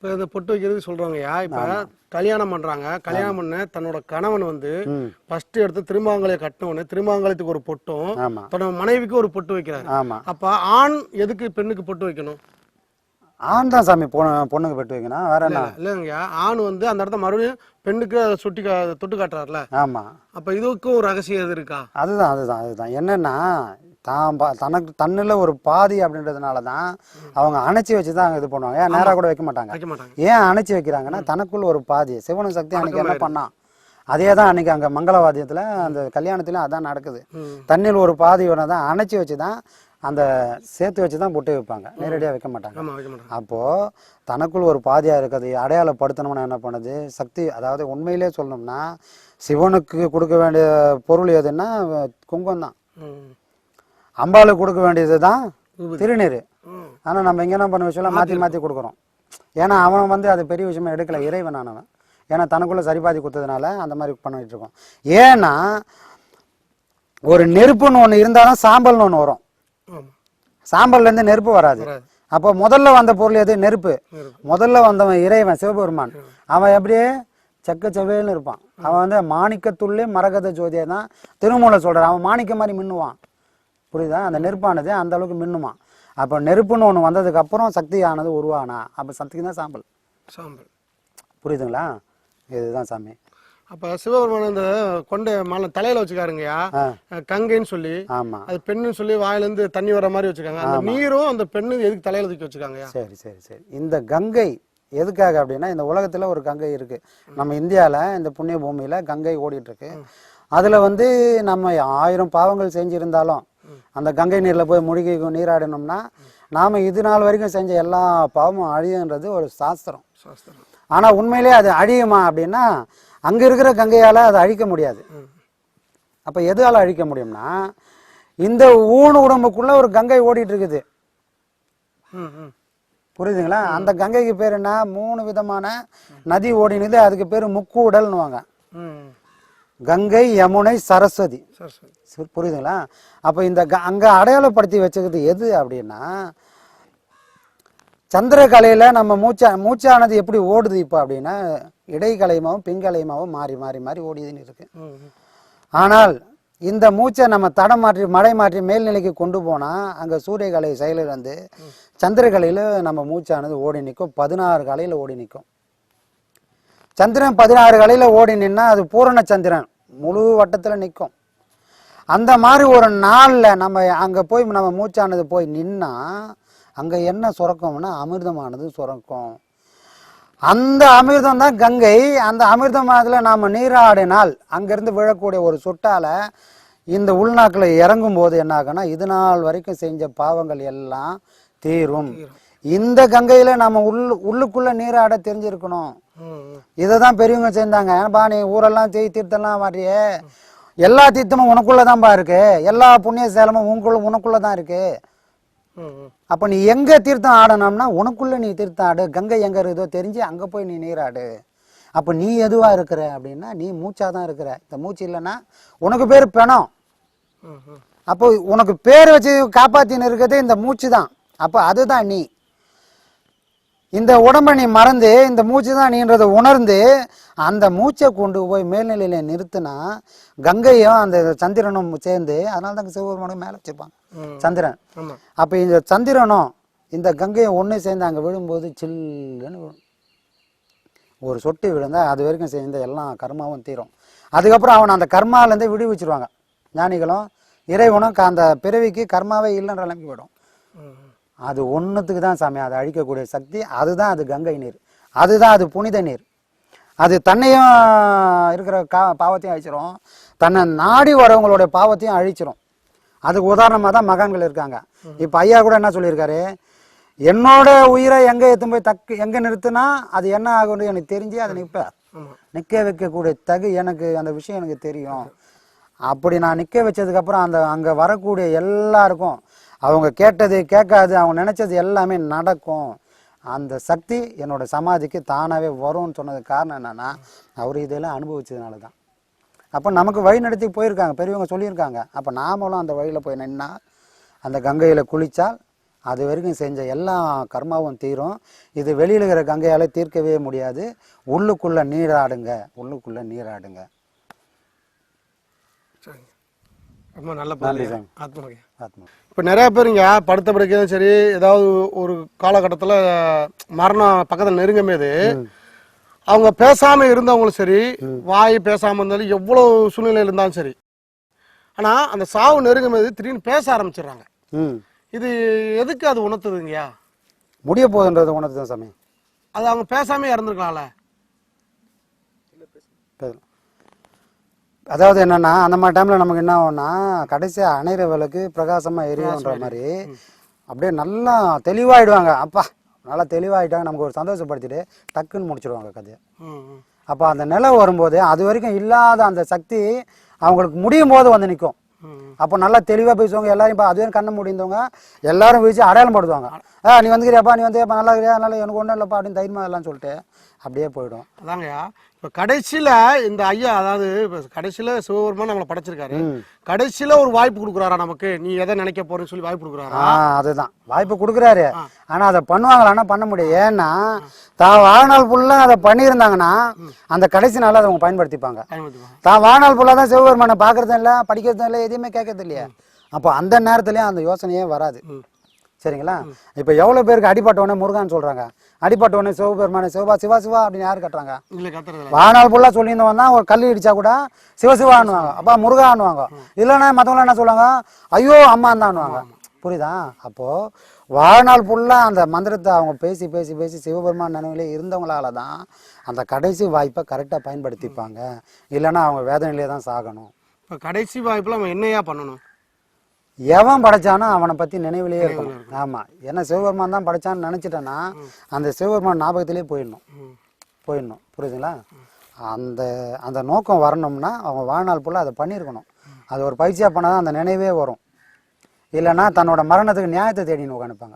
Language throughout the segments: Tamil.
இப்போ இந்த பொட்டு வைக்கிறது சொல்றாங்கய்யா. இப்போ கல்யாணம் பண்றாங்க, கல்யாணம் பண்ண தன்னோட கணவன் வந்து ஃபர்ஸ்ட் எடுத்து திருமாங்கலையை கட்டினவொடனே திருமாங்கலத்துக்கு ஒரு பொட்டும் தன்னோட மனைவிக்கு ஒரு பொட்டு வைக்கிறாரு. அப்ப ஆண் எதுக்கு பெண்ணுக்கு பொட்டு வைக்கணும்? ஆண் தான் சாமி பொண்ணுக்கு பொட்டு வைக்கணும், வேற என்ன? இல்லைங்கய்யா, ஆண் வந்து அந்த இடத்த மறுபடியும் பெண்ணுக்கு சுட்டி தொட்டு காட்டுறாருல. ஆமா, அப்ப இதுக்கும் ஒரு ரகசியம் எது இருக்கா? அதுதான் என்னன்னா, தனக்கு தன்னுல ஒரு பாதி அப்படின்றதுனால தான் அவங்க அணைச்சி வச்சு தான் இது பண்ணுவாங்க. ஏன் நேராக கூட வைக்க மாட்டாங்க. ஏன் அணைச்சி வைக்கிறாங்கன்னா, தனக்குள்ள ஒரு பாதி சிவனு சக்தி அன்னைக்கு என்ன பண்ணான் அதே தான் அன்னைக்கு அங்கே மங்களவாத்தியத்தில் அந்த கல்யாணத்துலையும் அதான் நடக்குது. தண்ணியில் ஒரு பாதி வேணா தான் அணைச்சி வச்சு தான் அந்த சேர்த்து வச்சு தான் பொட்டு வைப்பாங்க, நேரடியாக வைக்க மாட்டாங்க. அப்போது தனக்குள் ஒரு பாதியாக இருக்கிறது அடையாளப்படுத்தணும்னா என்ன பண்ணுது சக்தி. அதாவது உண்மையிலே சொல்லணும்னா சிவனுக்கு கொடுக்க வேண்டிய பொருள் எதுன்னா குங்குமம் தான், அம்பாளுக்கு கொடுக்க வேண்டியது தான் திருநீர். ஆனால் நம்ம இங்கே என்ன பண்ண விஷயம் மாற்றி மாற்றி கொடுக்குறோம். ஏன்னா அவன் வந்து அது பெரிய விஷயமா எடுக்கலை, இறைவனானவன். ஏன்னா தனக்குள்ளே சரிபாதி கொடுத்ததுனால அந்த மாதிரி பண்ணிட்டு இருக்கோம். ஏன்னா ஒரு நெருப்புன்னு ஒன்று இருந்தாலும் சாம்பல்னு ஒன்று வரும், சாம்பல்லேருந்து நெருப்பு வராது. அப்போ முதல்ல வந்த பொருள் எது? நெருப்பு. முதல்ல வந்தவன் இறைவன் சிவபெருமான். அவன் எப்படியே செக்க செவ்வேல்னு இருப்பான். அவன் வந்து மாணிக்கத்துள்ளே மரகத ஜோதியை தான் திருமூல சொல்கிறான். அவன் மாணிக்க மாதிரி மின்னுவான், புரியுதா? அந்த நெருப்பானது அந்த அளவுக்கு மின்னுமா. அப்போ நெருப்புன்னு ஒன்று வந்ததுக்கு அப்புறம் சக்தி ஆனது உருவானா. அப்போ சக்திக்கு தான் சாம்பல். புரியுதுங்களா? இதுதான் சாமி. அப்ப சிவபெருமான் இந்த கொண்ட மாலை தலையில வச்சுக்காருங்கய்யா, கங்கைன்னு சொல்லி. அது பெண்ணுன்னு சொல்லி வாயிலிருந்து தண்ணி வர மாதிரி வச்சுக்காங்க. அந்த நீரும் அந்த பெண்ணு எதுக்கு தலையில தூக்கி வச்சுக்காங்க? சரி. இந்த கங்கை எதுக்காக அப்படின்னா, இந்த உலகத்துல ஒரு கங்கை இருக்கு. நம்ம இந்தியாவில் இந்த புண்ணிய பூமியில கங்கை ஓடிட்டு இருக்கு. அதுல வந்து நம்ம 1000 பாவங்கள் செஞ்சிருந்தாலும் அந்த கங்கை நீர்ல போய் முழுகி நீராடணும்னா நாம இது நாள் வரைக்கும் செஞ்ச எல்லா பாவமும் அழியுன்றது ஒரு சாஸ்திரம். ஆனா உண்மையிலே அது அழியுமா அப்படின்னா, அங்க இருக்கிற கங்கையால அதை அழிக்க முடியாது. அப்ப எதால அழிக்க முடியும்னா, இந்த ஊனு உடம்புக்குள்ள ஒரு கங்கை ஓடிட்டு இருக்குது, புரியுதுங்களா? அந்த கங்கைக்கு பேர் என்ன? 3 விதமான நதி ஓடினது, அதுக்கு பேரு முக்கு உடல்னுவாங்க. கங்கை, யமுனை, சரஸ்வதி. புரியுதுங்களா? அப்ப இந்த அங்க அடையாளப்படுத்தி வச்சுக்கிறது எது அப்படின்னா, சந்திரகலையில நம்ம மூச்சானது எப்படி ஓடுது இப்ப அப்படின்னா, இடைக்கலைமாவும் பின்கலைமாவும் மாறி மாறி மாறி ஓடிதுன்னு இருக்கு. ஆனால் இந்த மூச்சை நம்ம தடம் மாற்றி மடை மாற்றி மேல்நிலைக்கு கொண்டு போனா அங்க சூரியகலை செயலில் வந்து சந்திரகலையில நம்ம மூச்சானது ஓடி நிற்கும். 16 கலையில ஓடி நிற்கும். சந்திரன் 16 கலையில ஓடி நின்னா அது பூரண சந்திரன் முழு வட்டத்துல நிற்கும். அந்த மாதிரி ஒரு நாள்ல நம்ம அங்க போய் நம்ம மூச்சானது போய் நின்னா அங்க என்ன சுரக்கும்னா அமிர்தமானது சுரக்கும். அந்த அமிர்தம் தான் கங்கை. அந்த அமிர்தமானதுல நாம நீராடினால் அங்கிருந்து விழக்கூடிய ஒரு சொட்டால இந்த உள்நாக்கில் இறங்கும் போது என்ன ஆகும்னா, இது நாள் வரைக்கும் செஞ்ச பாவங்கள் எல்லாம் தீரும். இந்த கங்கையில நம்ம உள்ளுக்குள்ள நீராட தெரிஞ்சிருக்கணும். இதைதான் பெரியவங்க செஞ்சாங்க. ஏன்பா நீ ஊரெல்லாம் தீர்த்தெல்லாம் மாறியே, எல்லா தீர்த்தமும் உனக்குள்ளதான்பா இருக்கு, எல்லா புண்ணிய சேலமும் உனக்குள்ளதான் இருக்கு. அப்ப நீ எங்க தீர்த்தம் ஆடணும்னா உனக்குள்ள நீ தீர்த்தம் ஆடு. கங்கை எங்க இருக்குதோ தெரிஞ்சு அங்க போய் நீ நீராடு. அப்ப நீ எதுவா இருக்கிற அப்படின்னா, நீ மூச்சாதான் இருக்கிற. இந்த மூச்சு இல்லைன்னா உனக்கு பேர் பிணம். அப்போ உனக்கு பேர் வச்சு காப்பாத்தின்னு இருக்கிறது இந்த மூச்சு தான். அப்ப அதுதான் நீ. இந்த உடம்பை நீ மறந்து இந்த மூச்சு தான் நீன்றதை உணர்ந்து அந்த மூச்சை கொண்டு போய் மேல்நிலையில நிறுத்தினா கங்கையும் அந்த சந்திரனும் சேர்ந்து, அதனால தான் சிவபெருமானும் மேல வச்சிருப்பாங்க சந்திரன். அப்ப இந்த சந்திரனும் இந்த கங்கையும் ஒன்று சேர்ந்து அங்கே விழும்போது சில்லுன்னு விழும். ஒரு சொட்டு விழுந்தா அது வரைக்கும் சேர்ந்த எல்லா கர்மாவும் தீரும். அதுக்கப்புறம் அவன் அந்த கர்மாலேருந்தே விடுவிச்சிருவாங்க ஞானிகளும். இறைவனும் அந்த பிறவிக்கு கர்மாவே இல்லைன்ற நிலைமைக்கு விடும். அது ஒன்றுத்துக்கு தான் சாமி அதை அழிக்கக்கூடிய சக்தி. அதுதான் அது கங்கை நீர், அதுதான் அது புனித நீர். அது தன்னையும் இருக்கிற பாவத்தையும் அழிச்சிரும், தன்னை நாடி வரவங்களுடைய பாவத்தையும் அழிச்சிரும். அதுக்கு உதாரணமாக தான் மகான்கள் இருக்காங்க. இப்போ ஐயா கூட என்ன சொல்லியிருக்காரு, என்னோட உயிரை எங்கே எடுத்து போய் எங்கே நிறுத்தினா அது என்ன ஆகும்னு எனக்கு தெரிஞ்சு அதை நிற்க வைக்கக்கூடிய எனக்கு அந்த விஷயம் எனக்கு தெரியும். அப்படி நான் நிற்க வச்சதுக்கப்புறம் அங்கே வரக்கூடிய எல்லாருக்கும் அவங்க கேட்டது கேட்காது அவங்க நினைச்சது எல்லாமே நடக்கும். அந்த சக்தி என்னோட சமாதிக்கு தானாகவே வரும்னு சொன்னதுக்கு காரணம் என்னன்னா, அவர் இதெல்லாம் அனுபவிச்சதுனால தான். அப்போ நமக்கு வழி நடத்தி போயிருக்காங்க, பெரியவங்க சொல்லியிருக்காங்க. அப்போ நாமளும் அந்த வழியில் போய் நின்னா அந்த கங்கையில் குளித்தால் அது வரைக்கும் செஞ்ச எல்லா கர்மாவும் தீரும். இது வெளியில் இருக்கிற கங்கையால் தீர்க்கவே முடியாது. உள்ளுக்குள்ளே நீராடுங்க, உள்ளுக்குள்ளே நீராடுங்க. ரொம்ப நல்ல ஆத்மா. இப்போ நிறைய பேருங்க படுத்த படுக்கையும் சரி, ஏதாவது ஒரு காலகட்டத்தில் மரணம் பக்கத்தில் நெருங்கும் போது அவங்க பேசாமல் இருந்தவங்களும் சரி, வாய் பேசாமல் இருந்தாலும் எவ்வளோ சூழ்நிலையில் இருந்தாலும் சரி, ஆனால் அந்த சாவு நெருங்கும் போது திடீர்னு பேச ஆரம்பிச்சிடுறாங்க. இது எதுக்கு அது உணர்த்துதுங்கய்யா? முடிய போகுதுன்றது உணர்த்து தான் சாமி. அது அவங்க பேசாமே இறந்துருக்கலாம்ல. அதாவது என்னன்னா அந்த மாதிரி டைம்ல நமக்கு என்ன ஆகும்னா கடைசியாக அணைகிற விளக்கு பிரகாசமாக எரியுன்ற மாதிரி அப்படியே நல்லா தெளிவாயிடுவாங்க. அப்பா நல்லா தெளிவாயிட்டாங்க, நமக்கு ஒரு சந்தோஷப்படுத்திட்டு டக்குன்னு முடிச்சிடுவாங்க கதையை. அப்போ அந்த நிலை வரும்போது அது வரைக்கும் இல்லாத அந்த சக்தி அவங்களுக்கு முடியும் போது வந்து நிற்கும். அப்போ நல்லா தெளிவாக பேசுவாங்க. எல்லாரும் இப்போ அதுவே கண்ணை முடிந்தவங்க எல்லாரும் வீச்சு அடையாளம் படுத்துவாங்க. நீ வந்துக்கிறியாப்பா, நீ வந்து நல்லா இருக்கிறியா, நல்லா எனக்கு ஒன்றும் இல்லைப்பா அப்படின்னு தைரியமாக எல்லாம் சொல்லிட்டு அப்படியே போயிடும். அதாங்கய்யா இப்போ கடைசியில் இந்த ஐயா, அதாவது இப்போ கடைசியில் சிவபெருமான் நம்மளை படைச்சிருக்காரு, கடைசியில் ஒரு வாய்ப்பு கொடுக்குறாரா நமக்கு, நீ எதை நினைக்க போறேன்னு சொல்லி வாய்ப்பு கொடுக்குறாரா? அதுதான் வாய்ப்பு கொடுக்குறாரு. ஆனால் அதை பண்ணுவாங்களான்னா பண்ண முடியும். ஏன்னா தான் வாழ்நாள் ஃபுல்லாக அதை பண்ணியிருந்தாங்கன்னா அந்த கடைசி நாளில் அதை அவங்க பயன்படுத்திப்பாங்க. தான் வாழ்நாள் ஃபுல்லாக தான் சிவபெருமானை பார்க்கறதும் இல்லை, படிக்கிறதும் இல்லை, எதுவுமே கேட்கறது இல்லையா. அப்போ அந்த நேரத்துலேயும் அந்த யோசனையே வராது. சரிங்களா? இப்போ எவ்வளோ பேருக்கு அடிப்பட்டவனே முருகான்னு சொல்கிறாங்க, அடிப்பட்டவனே சிவபெருமானே சிவா சிவா சிவா அப்படின்னு யார் கட்டுறாங்க? வாழ்நாள் ஃபுல்லாக சொல்லியிருந்தவன் தான் ஒரு கல் இடிச்சா கூட சிவசிவான்னுவாங்க, அப்பா முருகான்னுவாங்க. இல்லைன்னா மற்றவங்களாம் என்ன சொல்லுவாங்க, ஐயோ அம்மான் தான்னுவாங்க. புரியுதா? அப்போது வாழ்நாள் ஃபுல்லாக அந்த மந்திரத்தை அவங்க பேசி பேசி பேசி சிவபெருமான் நினைவிலே இருந்தவங்களால தான் அந்த கடைசி வாய்ப்பை கரெக்டாக பயன்படுத்திப்பாங்க. இல்லைன்னா அவங்க வேதனையிலே தான் சாகணும். இப்போ கடைசி வாய்ப்பில் அவன் என்னையா பண்ணணும்? எவன் படைச்சானோ அவனை பற்றி நினைவிலேயே இருக்கணும். ஆமாம், ஏன்னா சிவபெருமான் தான் படைச்சான்னு நினச்சிட்டேன்னா அந்த சிவபெருமான் ஞாபகத்திலே போயிடணும். புரியுதுங்களா? அந்த அந்த நோக்கம் வரணும்னா அவங்க வாழ்நாள் ஃபுல்லாக அதை பண்ணியிருக்கணும். அது ஒரு பயிற்சியாக பண்ணால் தான் அந்த நினைவே வரும். இல்லைன்னா தன்னோட மரணத்துக்கு நியாயத்தை தேடின்னு உட்காந்துப்பாங்க.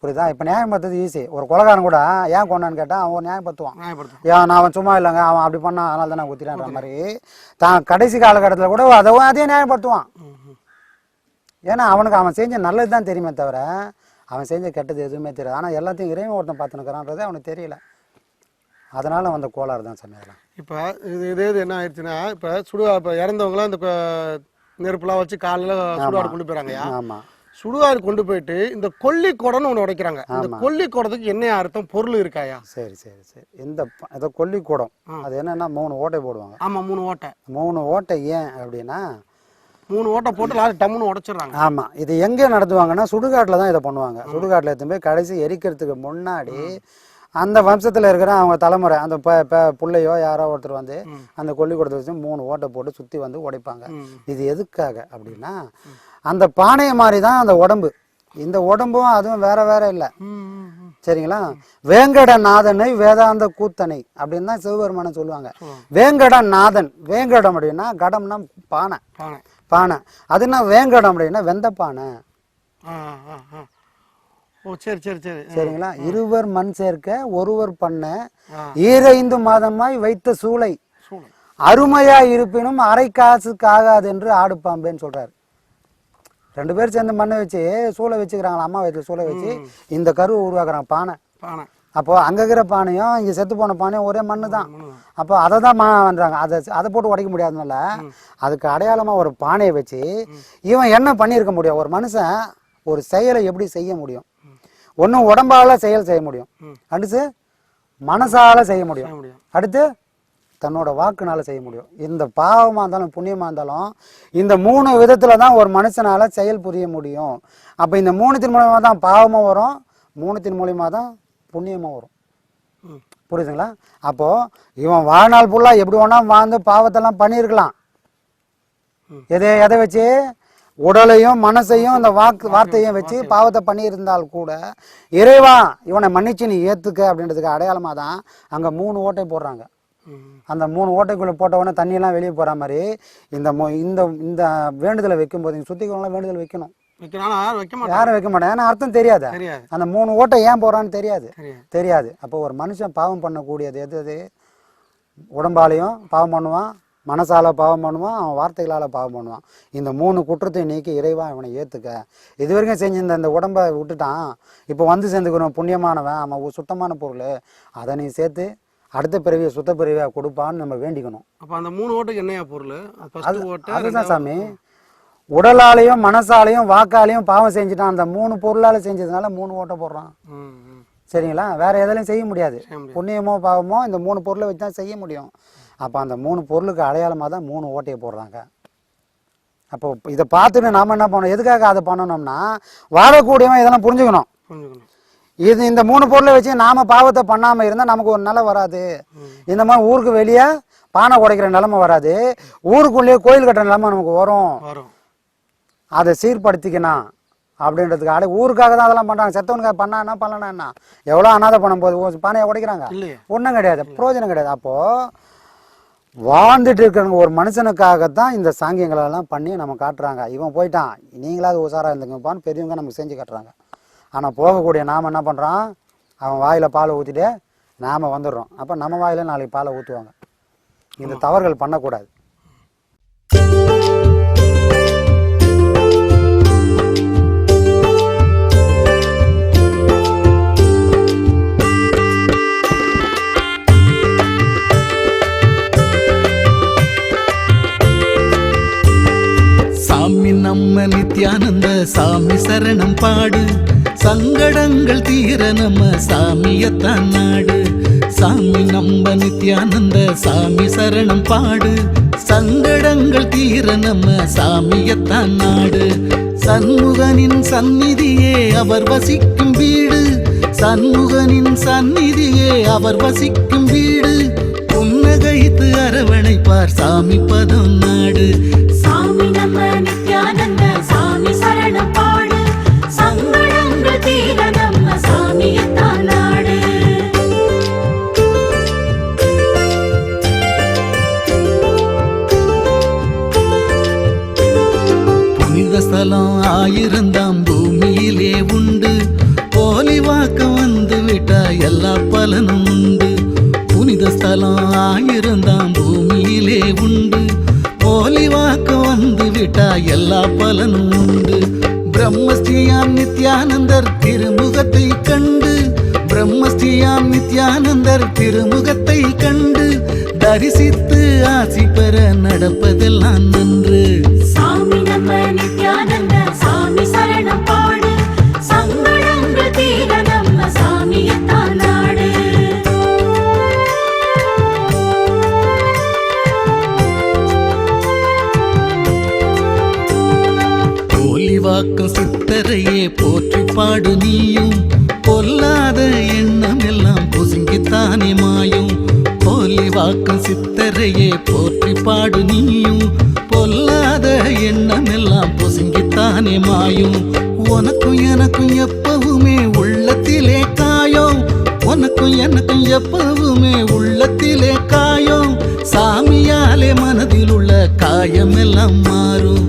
புரியுதா? இப்போ நியாயம் பார்த்தது ஈஸி. ஒரு கொலைகாரன் கூட ஏன் கொண்டான்னு கேட்டால் அவன் நியாயப்படுத்துவான். ஏன் நான் அவன் சும்மா இல்லைங்க, அவன் அப்படி பண்ணான் அதனால தான் நான் குத்தினான்ற மாதிரி தான் கடைசி காலகட்டத்தில் கூட அதே நியாயப்படுத்துவான். ஏன்னா அவனுக்கு அவன் செஞ்ச நல்லது தான் தெரியுமே தவிர அவன் செஞ்ச கெட்டது எதுவுமே தெரியாது. ஆனால் எல்லாத்தையும் இறைவன் ஒருத்தன் பார்த்துனுக்கிறான்றதே அவனுக்கு தெரியல. அதனால வந்த கோளாறு தான் சொன்னதெல்லாம். இப்போ இது என்ன ஆயிடுச்சுன்னா, இப்போ இப்போ இறந்தவங்களாம் இந்த நெருப்புலாம் வச்சு காலையில் சுடுகாடு கொண்டு போயிறாங்கய்யா. ஆமாம், சுடுகாடு கொண்டு போயிட்டு இந்த கொல்லி குடம்னு ஒன்று உடைக்கிறாங்க. இந்த கொல்லி குடத்துக்கு என்ன அர்த்தம், பொருள் இருக்காயா? சரி சரி சரி. இந்த கொல்லி குடம் அது என்னன்னா 3 ஓட்டை போடுவாங்க. ஆமாம், 3 ஓட்டை. 3 ஓட்டை ஏன் அப்படின்னா 3 ஓட்டை போட்டு லாஸ்ட் டம்முன்னு உடைச்சிடுறாங்க. ஆமாம், இது எங்கே நடத்துவாங்கன்னா சுடுகாட்டில் தான் இதை பண்ணுவாங்க. சுடுகாட்டில் எடுத்து போய் கடைசி எரிக்கிறதுக்கு முன்னாடி அந்த வம்சத்தில் இருக்கிற அவங்க தலைமுறை அந்த பிள்ளையோ யாரோ ஒருத்தர் வந்து அந்த கொல்லி குடத்தை வச்சு 3 ஓட்டை போட்டு சுற்றி வந்து உடைப்பாங்க. இது எதுக்காக அப்படின்னா அந்த பானையை மாதிரி தான் அந்த உடம்பு. இந்த உடம்பும் அதுவும் வேற வேற இல்லை. சரிங்களா? வேங்கடநாதனை வேதாந்த கூத்தனை அப்படின்னு தான் சிவபெருமானை சொல்லுவாங்க. வேங்கடநாதன், வேங்கடம் அப்படின்னா கடம்னா பானை, பானை. அதுனா வேங்கடம் அப்படின்னா வெந்த பானை. சரி சரி சரி. சரிங்களா? இருவர் மண் சேர்க்க ஒருவர் பண்ண 25 மாதமாய் வைத்த சூளை அருமையா இருப்பினும் அரை காசுக்கு ஆகாது என்று ஆடுப்பாம்பேன்னு சொல்றாரு. 2 பேர் சேர்ந்து மண்ணை வச்சு சூளை வச்சுக்கிறாங்களா, அம்மா வயசுல சூளை வச்சு இந்த கருவை உருவாக்குறாங்க பானை. அப்போ அங்க இருக்கிற பானையும் இங்க செத்து போன பானையும் ஒரே மண்ணு தான். அப்போ அதை தான் பண்றாங்க. அதை போட்டு உடைக்க முடியாதனால அதுக்கு அடையாளமா ஒரு பானையை வச்சு இவன் என்ன பண்ணியிருக்க முடியும்? ஒரு மனுஷன் ஒரு செயலை எப்படி செய்ய முடியும்? ஒன்றும் உடம்பால செயல் செய்ய முடியும், அடுத்து மனசால செய்ய முடியும், அடுத்து தன்னோட வாக்குனால செய்ய முடியும். இந்த பாவமாக இருந்தாலும் புண்ணியமாக இருந்தாலும் இந்த 3 விதத்தில் தான் ஒரு மனுஷனால செயல் புரிய முடியும். அப்போ இந்த 3 மூலியமாக தான் பாவமும் வரும், 3 மூலியமாக தான் புண்ணியமாக வரும். புரியுதுங்களா? அப்போது இவன் வாழ்நாள் ஃபுல்லாக எப்படி வேணா வாழ்ந்து பாவத்தெல்லாம் பண்ணியிருக்கலாம். எதை வச்சு? உடலையும் மனசையும் இந்த வார்த்தையும் வச்சு பாவத்தை பண்ணியிருந்தால் கூட இறைவா இவனை மன்னிச்சு நீ ஏற்றுக்க அப்படின்றதுக்கு அடையாளமாக தான் அங்கே 3 ஓட்டை போடுறாங்க. அந்த 3 ஓட்டைக்குள்ளே போட்டவொடனே தண்ணியெல்லாம் வெளியே போகிற மாதிரி இந்த இந்த வேண்டுதலை வைக்கும்போது நீங்கள் சுற்றிக்கலாம் வேண்டுதல் வைக்கணும். யாரும் வைக்க மாட்டேன். ஏன்னா அர்த்தம் தெரியாது. அந்த 3 ஓட்டை ஏன் போகிறான்னு தெரியாது. அப்போ ஒரு மனுஷன் பாவம் பண்ணக்கூடியது எது? உடம்பாலையும் பாவம் பண்ணுவான், மனசால பாவம் பண்ணுவான், அவன் வார்த்தைகளால் பாவம் பண்ணுவான். இந்த 3 குற்றத்தையும் நீக்கி இறைவா அவனை ஏற்றுக்க. இது வரைக்கும் செஞ்சிருந்த இந்த உடம்பை விட்டுட்டான், இப்போ வந்து சேர்ந்துக்கிறோம் புண்ணியமானவன், அவன் சுத்தமான பொருள், அதை நீ சேர்த்து அடுத்த பிறவியை சுத்த பிறவியாக கொடுப்பான்னு நம்ம வேண்டிக்கணும். அப்போ அந்த 3 ஓட்டுக்கு என்னையா பொருள்? அதுதான் சாமி, உடலாலையும் மனசாலையும் வாக்காலையும் பாவம் செஞ்சுட்டான். அந்த 3 பொருளால் செஞ்சதுனால 3 ஓட்டை போடுறான். சரிங்களா? வேற எதுலையும் செய்ய முடியாது. புண்ணியமோ பாவமோ இந்த 3 பொருளை வச்சு தான் செய்ய முடியும். அப்போ அந்த 3 பொருளுக்கு அடையாளமாக தான் 3 ஓட்டையை போடுறாங்க. அப்போ இதை பார்த்துட்டு நாம் என்ன பண்ணணும்? எதுக்காக அதை பண்ணணும்னா, வாழக்கூடியவன் இதெல்லாம் புரிஞ்சுக்கணும். இந்த 3 பொருளை வச்சு நாம பாவத்தை பண்ணாமல் இருந்தால் நமக்கு ஒரு நிலை வராது. இந்த மாதிரி ஊருக்கு வெளியே பானை உடைக்கிற நிலைமை வராது, ஊருக்குள்ளேயே கோயில் கட்டுற நிலைமை நமக்கு வரும். அதை சீர்படுத்திக்கணும் அப்படின்றதுக்காக ஊருக்காக தான் அதெல்லாம் பண்ணுறாங்க. செத்தவனுக்காக பண்ணா என்ன பண்ணலன்னா என்ன? எவ்வளோ அனாதை பண்ணும் போது பானையை உடைக்கிறாங்க, ஒன்றும் கிடையாது, பிரயோஜனம் கிடையாது. அப்போது வாழ்ந்துட்டு இருக்கிறவங்க ஒரு மனுஷனுக்காகத்தான் இந்த சாங்கியங்களெல்லாம் பண்ணி நம்ம காட்டுறாங்க. இவன் போயிட்டான், நீங்களாவது உசாராக இருந்துங்கப்பான்னு பெரியவங்க நமக்கு செஞ்சு காட்டுறாங்க. ஆனால் போகக்கூடிய நாம் என்ன பண்ணுறோம்? அவன் வாயில் பாலை ஊற்றிட்டு நாம் வந்துடுறோம். அப்போ நம்ம வாயில் நாளைக்கு பாலை ஊற்றுவாங்க. இந்த தவறுகள் பண்ணக்கூடாது. சாமி நம்ம நித்யானந்த சாமி சரணம் பாடு, சங்கடங்கள் தீர நம்ம சாமியத்தான் நாடு. சாமி நம்ம நித்யானந்த சாமி சரணம் பாடு, சங்கடங்கள் தீர நம்ம சாமியத்தான் நாடு. சண்முகனின் சந்நிதியே அவர் வசிக்கும் வீடு, சண்முகனின் சந்நிதியே அவர் வசிக்கும் வீடு. புன்னகைத்து அரவணைப்பார் சாமி பதம் நாடு. சாமி நம்ம நித்யானந்த சாமி சரணம் பாடு, சங்கடங்கள் தீர நம்ம சாமியத்தான் நாடு. புனித ஸ்தலம் 1000 பூமியிலே உண்டு, போலி வாக்க வந்து விட்டா எல்லா பலனும் உண்டு. புனித ஸ்தலம் 1000 பூமியிலே உண்டு, போலி வாக்க வந்து விட்டா எல்லா பலனும் உண்டு. பிரம்மஸ்ரீயாம் நித்யானந்தர் திருமுகத்தை கண்டு, பிரம்மஸ்ரீயாம் நித்யானந்தர் திருமுகத்தை கண்டு, தரிசித்து ஆசி பெற நடப்பதெல்லாம் நன்று. சாமி நம்ம நித்யானந்த சாமி சரணம் பாடு, சங்கடங்கள் தீர நம்ம சாமியத்தான் நாடு. வாக்கும் சித்தரையே போற்றி பாடு நீயும், பொல்லாத எண்ணம் எல்லாம் பொசுங்கித்தானே மாயும். போலி வாக்கும் சித்தரையே போற்றி பாடு நீயும், பொல்லாத எண்ணம் எல்லாம் பொசுங்கித்தானே மாயும். உனக்கும் எனக்கும் எப்பவுமே உள்ளத்திலே காயம், உனக்கும் எனக்கும் எப்பவுமே உள்ளத்திலே காயம். சாமியாலே மனதில் உள்ள காயம் எல்லாம் மாறும்.